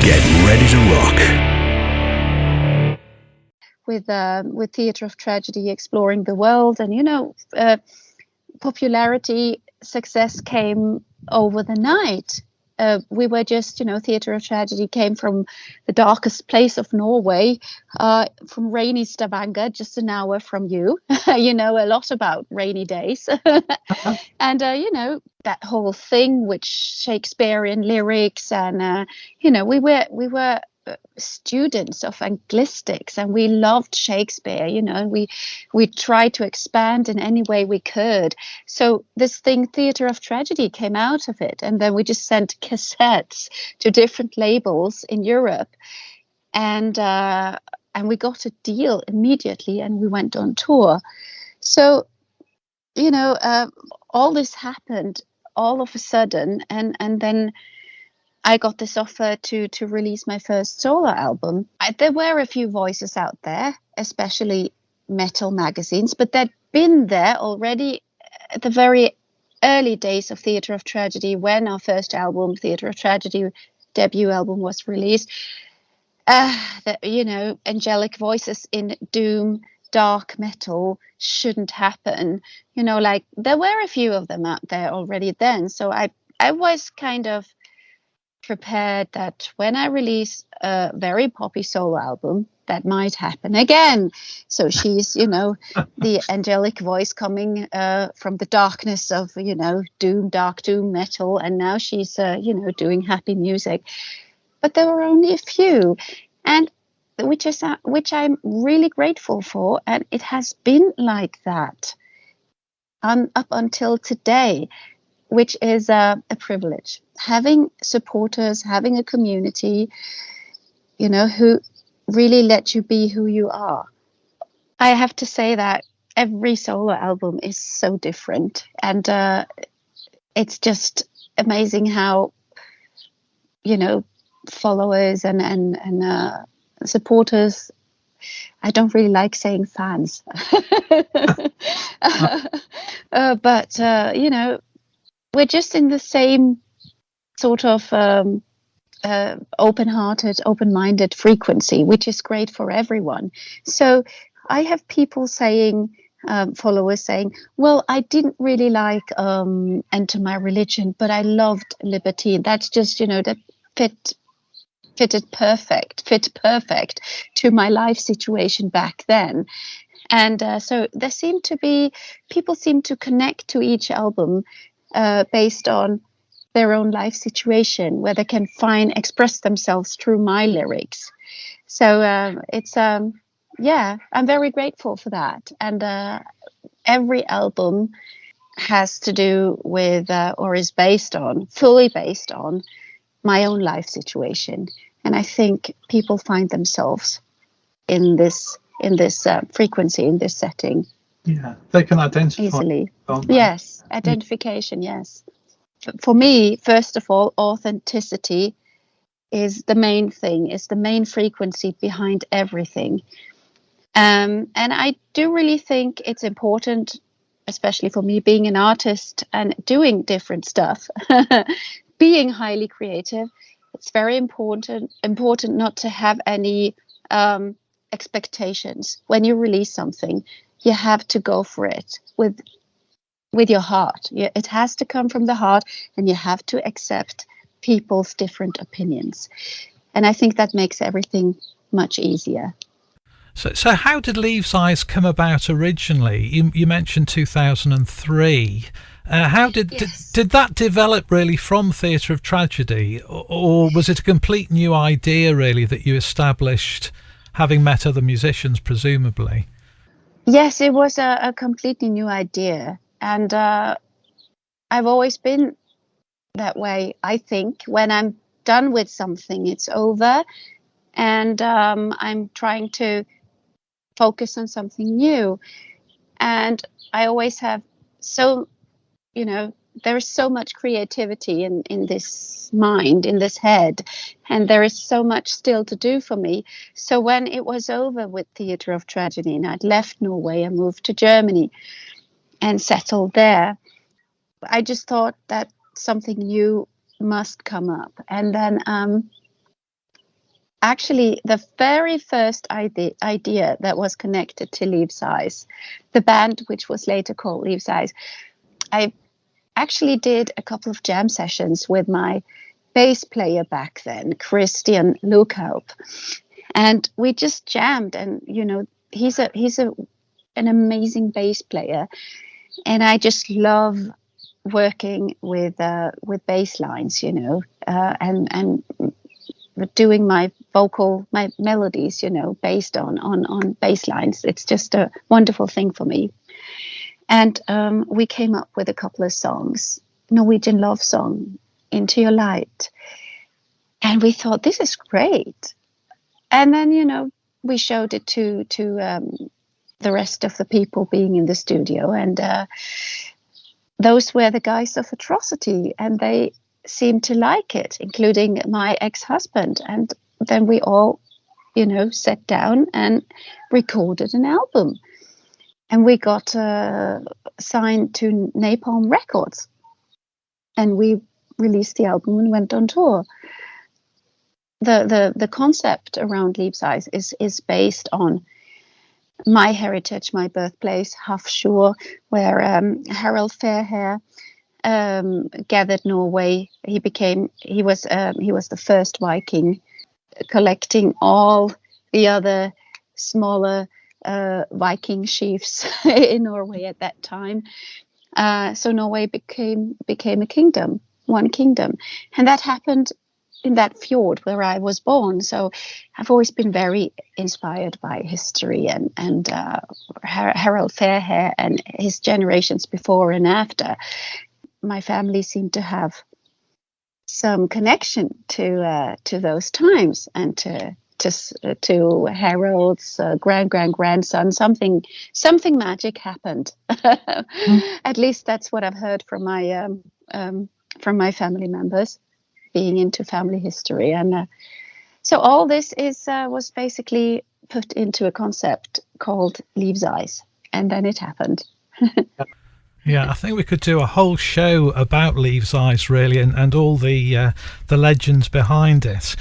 Get ready to rock. With Theatre of Tragedy exploring the world, and popularity, success came over the night. We were just, Theatre of Tragedy came from the darkest place of Norway, from rainy Stavanger, just an hour from you. You know a lot about rainy days. And, that whole thing with Shakespearean lyrics. And, we were students of Anglistics, and we loved Shakespeare. We tried to expand in any way we could. So this thing, Theatre of Tragedy, came out of it, and then we just sent cassettes to different labels in Europe, and we got a deal immediately, and we went on tour. So all this happened all of a sudden, and then I got this offer to release my first solo album. There were a few voices out there, especially metal magazines, but they'd been there already at the very early days of Theatre of Tragedy, when our first album, Theatre of Tragedy debut album, was released. Angelic voices in doom, dark metal shouldn't happen. There were a few of them out there already then. So I was kind of prepared that when I release a very poppy solo album, that might happen again. So she's, the angelic voice coming from the darkness of, dark doom metal, and now she's, doing happy music. But there were only a few, and which I'm really grateful for, and it has been like that up until today, which is a privilege. Having supporters, having a community, who really let you be who you are. I have to say that every solo album is so different, and it's just amazing how, followers and supporters. I don't really like saying fans, but we're just in the same sort of open-hearted, open-minded frequency, which is great for everyone. So I have people saying, followers saying, well, I didn't really like Enter My Religion, but I loved Libertine. That's just, that fit perfect to my life situation back then. And so people seem to connect to each album based on their own life situation, where they can express themselves through my lyrics. So it's I'm very grateful for that. And every album has to do with or is fully based on my own life situation. And I think people find themselves in this frequency, in this setting. Yeah, they can identify easily. Yes, identification. Yes. For me, first of all, authenticity is the main thing, is the main frequency behind everything. And I do really think it's important, especially for me being an artist and doing different stuff, being highly creative. It's very important not to have any expectations. When you release something, you have to go for it with your heart. It has to come from the heart, and you have to accept people's different opinions. And I think that makes everything much easier. So how did Leaves' Eyes come about originally? You mentioned 2003. How did that develop really from Theatre of Tragedy, or was it a complete new idea really that you established, having met other musicians presumably? Yes, it was a completely new idea, and I've always been that way. I think when I'm done with something, it's over, and I'm trying to focus on something new. And I always have there is so much creativity in this mind, in this head, and there is so much still to do for me. So when it was over with Theatre of Tragedy and I'd left Norway and moved to Germany and settled there, I just thought that something new must come up. And then actually the very first idea that was connected to Leaves' Eyes, the band which was later called Leaves' Eyes. I actually did a couple of jam sessions with my bass player back then, Kristine, and we just jammed. And he's an amazing bass player, and I just love working with bass lines, and doing my melodies, based on bass lines. It's just a wonderful thing for me. And we came up with a couple of songs, Norwegian love song, Into Your Light. And we thought, this is great. And then, we showed it to the rest of the people being in the studio. And those were the guys of Atrocity, and they seemed to like it, including my ex-husband. And then we all, sat down and recorded an album. And we got signed to Napalm Records. And we released the album and went on tour. The concept around Leaves' Eyes is based on my heritage, my birthplace, Hafrsfjord, where Harald Fairhair gathered Norway. He was the first Viking, collecting all the other smaller Viking chiefs in Norway at that time. So Norway became a kingdom, one kingdom, and that happened in that fjord where I was born. So I've always been very inspired by history and Harald Fairhair and his generations before and after. My family seemed to have some connection to those times and to Harold's grandson. Something magic happened. At least that's what I've heard from my family members, being into family history. And so all this was basically put into a concept called Leaves' Eyes, and then it happened. Yeah, I think we could do a whole show about Leaves' Eyes, really, and all the legends behind it.